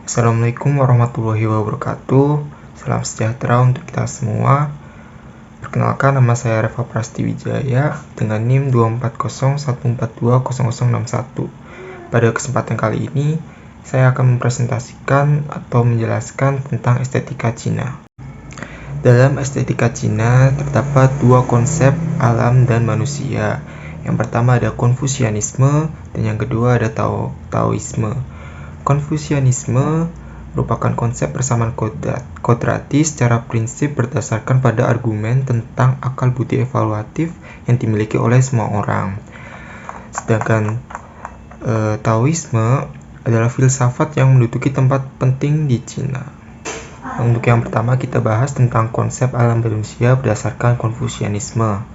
Assalamualaikum warahmatullahi wabarakatuh. Salam sejahtera untuk kita semua. Perkenalkan, nama saya Reva Prastiwijaya dengan NIM 24014200061. Pada kesempatan kali ini, saya akan mempresentasikan atau menjelaskan tentang estetika Cina. Dalam estetika Cina terdapat dua konsep alam dan manusia. Yang pertama ada Konfusianisme dan yang kedua ada Taoisme. Konfusianisme merupakan konsep persamaan kodratis secara prinsip berdasarkan pada argumen tentang akal budi evaluatif yang dimiliki oleh semua orang. Sedangkan Taoisme adalah filsafat yang menduduki tempat penting di Cina. Untuk yang pertama kita bahas tentang konsep alam manusia berdasarkan Konfusianisme.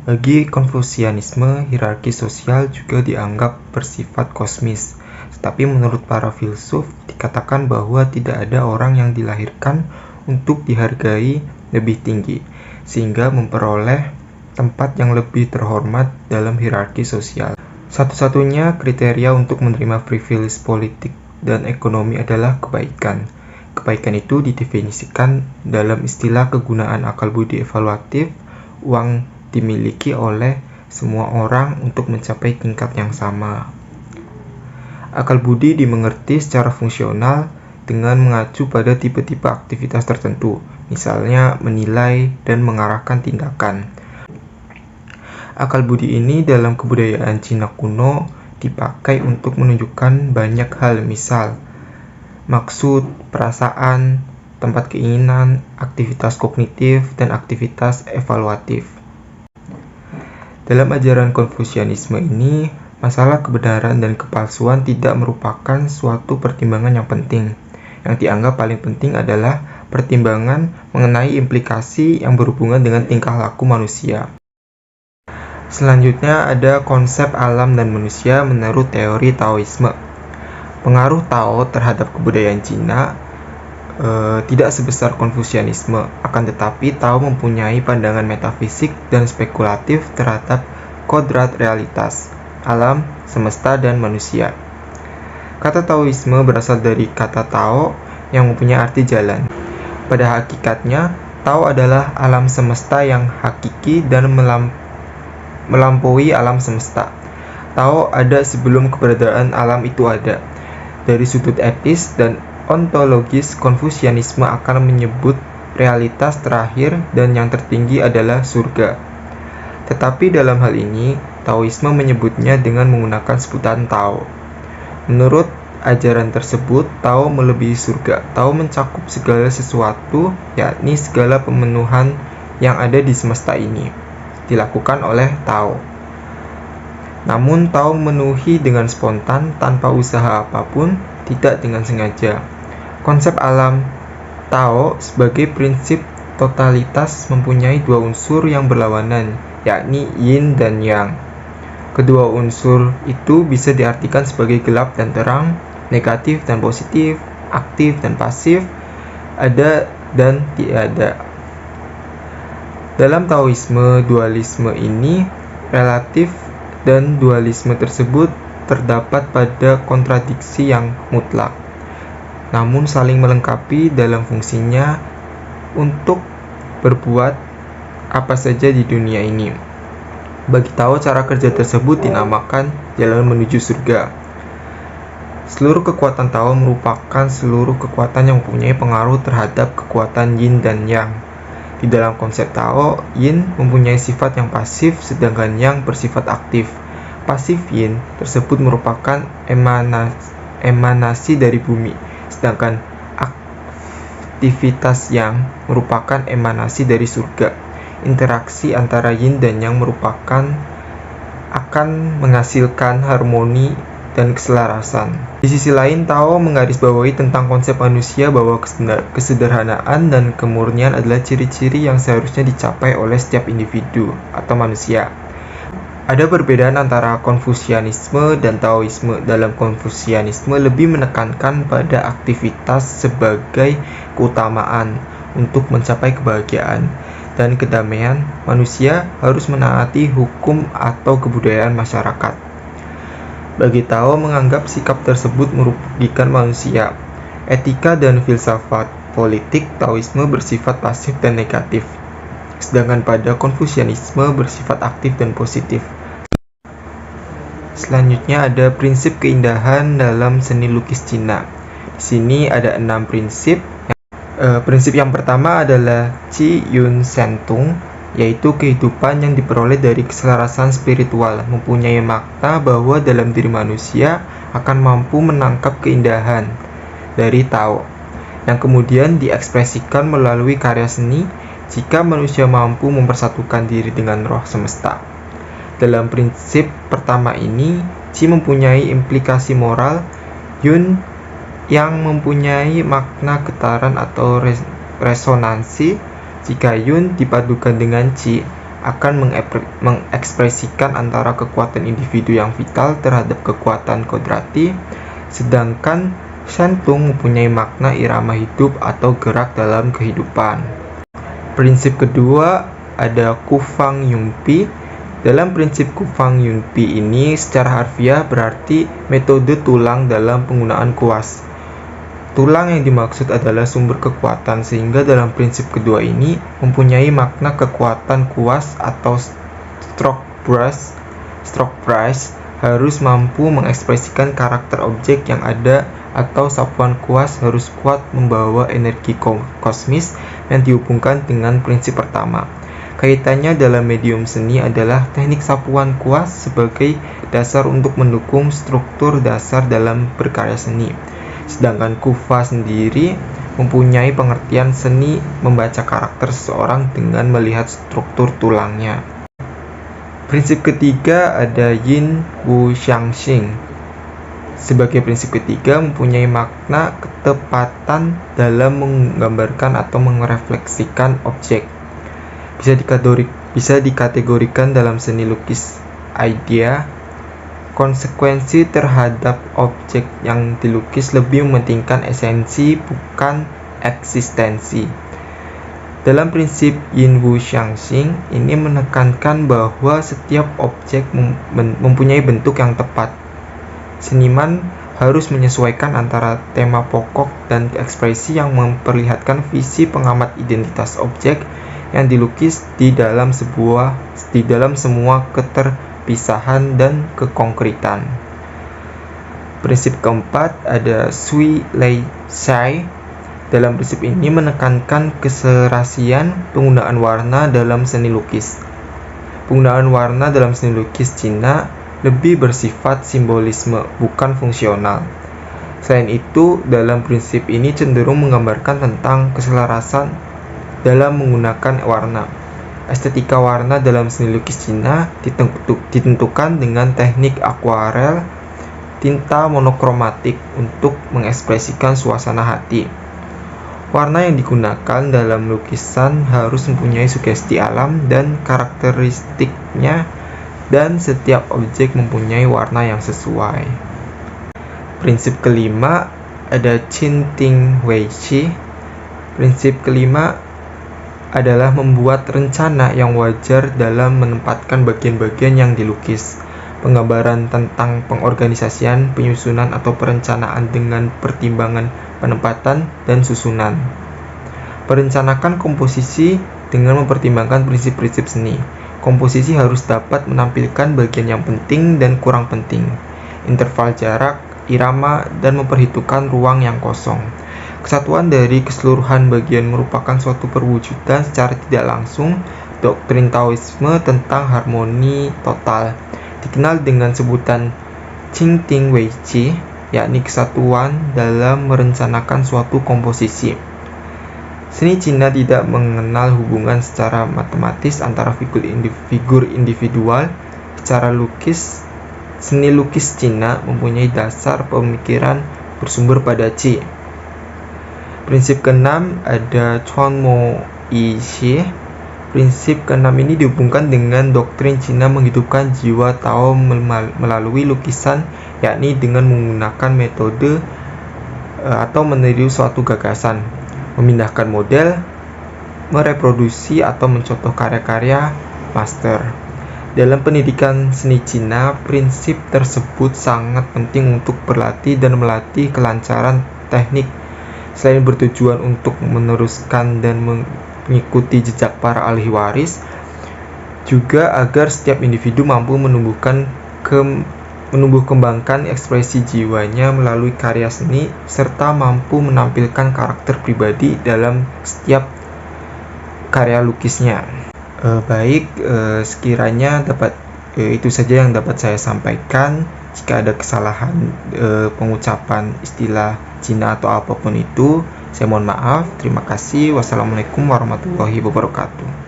Bagi Konfusianisme, hierarki sosial juga dianggap bersifat kosmis. Tetapi menurut para filsuf, dikatakan bahwa tidak ada orang yang dilahirkan untuk dihargai lebih tinggi, sehingga memperoleh tempat yang lebih terhormat dalam hierarki sosial. Satu-satunya kriteria untuk menerima privilege politik dan ekonomi adalah kebaikan. Kebaikan itu didefinisikan dalam istilah kegunaan akal budi evaluatif, uang dimiliki oleh semua orang untuk mencapai tingkat yang sama. Akal budi dimengerti secara fungsional dengan mengacu pada tipe-tipe aktivitas tertentu, misalnya menilai dan mengarahkan tindakan. Akal budi ini dalam kebudayaan Cina kuno dipakai untuk menunjukkan banyak hal, misal maksud, perasaan, tempat keinginan, aktivitas kognitif, dan aktivitas evaluatif. Dalam ajaran Konfusianisme ini, masalah kebenaran dan kepalsuan tidak merupakan suatu pertimbangan yang penting. Yang dianggap paling penting adalah pertimbangan mengenai implikasi yang berhubungan dengan tingkah laku manusia. Selanjutnya ada konsep alam dan manusia menurut teori Taoisme. Pengaruh Tao terhadap kebudayaan Cina tidak sebesar Konfusianisme, akan tetapi Tao mempunyai pandangan metafisik dan spekulatif terhadap kodrat realitas, alam, semesta, dan manusia. Kata Taoisme berasal dari kata Tao yang mempunyai arti jalan. Pada hakikatnya, Tao adalah alam semesta yang hakiki dan melampaui alam semesta. Tao ada sebelum keberadaan alam itu ada. Dari sudut etis dan ontologis, Konfusianisme akan menyebut realitas terakhir dan yang tertinggi adalah surga. Tetapi dalam hal ini, Taoisme menyebutnya dengan menggunakan sebutan Tao. Menurut ajaran tersebut, Tao melebihi surga. Tao mencakup segala sesuatu, yakni segala pemenuhan yang ada di semesta ini, dilakukan oleh Tao. Namun, Tao memenuhi dengan spontan, tanpa usaha apapun, tidak dengan sengaja. Konsep alam Tao sebagai prinsip totalitas mempunyai dua unsur yang berlawanan, yakni yin dan yang. Kedua unsur itu bisa diartikan sebagai gelap dan terang, negatif dan positif, aktif dan pasif, ada dan tiada. Dalam Taoisme, dualisme ini relatif dan dualisme tersebut terdapat pada kontradiksi yang mutlak, namun saling melengkapi dalam fungsinya untuk berbuat apa saja di dunia ini. Bagi Tao, cara kerja tersebut dinamakan jalan menuju surga. Seluruh kekuatan Tao merupakan seluruh kekuatan yang mempunyai pengaruh terhadap kekuatan yin dan yang. Di dalam konsep Tao, yin mempunyai sifat yang pasif, sedangkan yang bersifat aktif. Pasif yin tersebut merupakan emanasi dari bumi, sedangkan aktivitas yang merupakan emanasi dari surga. Interaksi antara yin dan yang akan menghasilkan harmoni dan keselarasan. Di sisi lain, Tao menggarisbawahi tentang konsep manusia bahwa kesederhanaan dan kemurnian adalah ciri-ciri yang seharusnya dicapai oleh setiap individu atau manusia. Ada perbedaan antara Konfusianisme dan Taoisme. Dalam Konfusianisme lebih menekankan pada aktivitas sebagai keutamaan untuk mencapai kebahagiaan dan kedamaian. Manusia harus menaati hukum atau kebudayaan masyarakat. Bagi Tao menganggap sikap tersebut merugikan manusia. Etika dan filsafat politik Taoisme bersifat pasif dan negatif, sedangkan pada Konfusianisme bersifat aktif dan positif. Selanjutnya ada prinsip keindahan dalam seni lukis Cina. Di sini ada 6 prinsip. Prinsip yang pertama adalah Qi Yun Shen Tung, yaitu kehidupan yang diperoleh dari keselarasan spiritual, mempunyai makna bahwa dalam diri manusia akan mampu menangkap keindahan dari Tao, yang kemudian diekspresikan melalui karya seni jika manusia mampu mempersatukan diri dengan roh semesta. Dalam prinsip pertama ini, Qi mempunyai implikasi moral, Yun yang mempunyai makna getaran atau resonansi. Jika Yun dipadukan dengan Qi, akan mengekspresikan antara kekuatan individu yang vital terhadap kekuatan kodrati, sedangkan Shen Tung mempunyai makna irama hidup atau gerak dalam kehidupan. Prinsip kedua ada Kufang Yunpi. Dalam prinsip Kufang Yunpi ini secara harfiah berarti metode tulang dalam penggunaan kuas. Tulang yang dimaksud adalah sumber kekuatan, sehingga dalam prinsip kedua ini mempunyai makna kekuatan kuas atau stroke brush harus mampu mengekspresikan karakter objek yang ada, atau sapuan kuas harus kuat membawa energi kosmis yang dihubungkan dengan prinsip pertama. Kaitannya dalam medium seni adalah teknik sapuan kuas sebagai dasar untuk mendukung struktur dasar dalam berkarya seni. Sedangkan kufa sendiri mempunyai pengertian seni membaca karakter seseorang dengan melihat struktur tulangnya. Prinsip ketiga ada Yin Wu Xiangxing. Sebagai prinsip ketiga mempunyai makna ketepatan dalam menggambarkan atau merefleksikan objek. Bisa dikategorikan dalam seni lukis idea. Konsekuensi terhadap objek yang dilukis lebih mementingkan esensi bukan eksistensi. Dalam prinsip Yin Wu Xiangxing ini menekankan bahwa setiap objek mempunyai bentuk yang tepat. Seniman harus menyesuaikan antara tema pokok dan ekspresi yang memperlihatkan visi pengamat identitas objek yang dilukis di dalam semua keterpisahan dan kekonkretan. Prinsip keempat ada Sui Lei Shai. Dalam prinsip ini menekankan keserasian penggunaan warna dalam seni lukis. Penggunaan warna dalam seni lukis Cina lebih bersifat simbolisme, bukan fungsional. Selain itu, dalam prinsip ini cenderung menggambarkan tentang keselarasan dalam menggunakan warna. Estetika warna dalam seni lukis Cina ditentukan dengan teknik akuarel, tinta monokromatik untuk mengekspresikan suasana hati. Warna yang digunakan dalam lukisan harus mempunyai sugesti alam dan karakteristiknya, dan setiap objek mempunyai warna yang sesuai. Prinsip kelima ada Qin Ting Wei Qi. Prinsip kelima adalah membuat rencana yang wajar dalam menempatkan bagian-bagian yang dilukis. Penggambaran tentang pengorganisasian, penyusunan atau perencanaan dengan pertimbangan penempatan dan susunan. Perencanakan komposisi dengan mempertimbangkan prinsip-prinsip seni. Komposisi harus dapat menampilkan bagian yang penting dan kurang penting, interval jarak, irama, dan memperhitungkan ruang yang kosong. Kesatuan dari keseluruhan bagian merupakan suatu perwujudan secara tidak langsung doktrin Taoisme tentang harmoni total, dikenal dengan sebutan Qin Ting Wei Qi, yakni kesatuan dalam merencanakan suatu komposisi. Seni Cina tidak mengenal hubungan secara matematis antara figur individual. Secara lukis, seni lukis Cina mempunyai dasar pemikiran bersumber pada Qi. Prinsip keenam ada Chuan Mo Yi Xi. Prinsip keenam ini dihubungkan dengan doktrin Cina menghidupkan jiwa Tao melalui lukisan, yakni dengan menggunakan metode atau meniru suatu gagasan, memindahkan model, mereproduksi atau mencontoh karya-karya master. Dalam pendidikan seni Cina, prinsip tersebut sangat penting untuk berlatih dan melatih kelancaran teknik selain bertujuan untuk meneruskan dan mengikuti jejak para ahli waris, juga agar setiap individu mampu menumbuh kembangkan ekspresi jiwanya melalui karya seni, serta mampu menampilkan karakter pribadi dalam setiap karya lukisnya. Sekiranya itu saja yang dapat saya sampaikan. Jika ada kesalahan pengucapan istilah Cina atau apapun itu, saya mohon maaf. Terima kasih. Wassalamualaikum warahmatullahi wabarakatuh.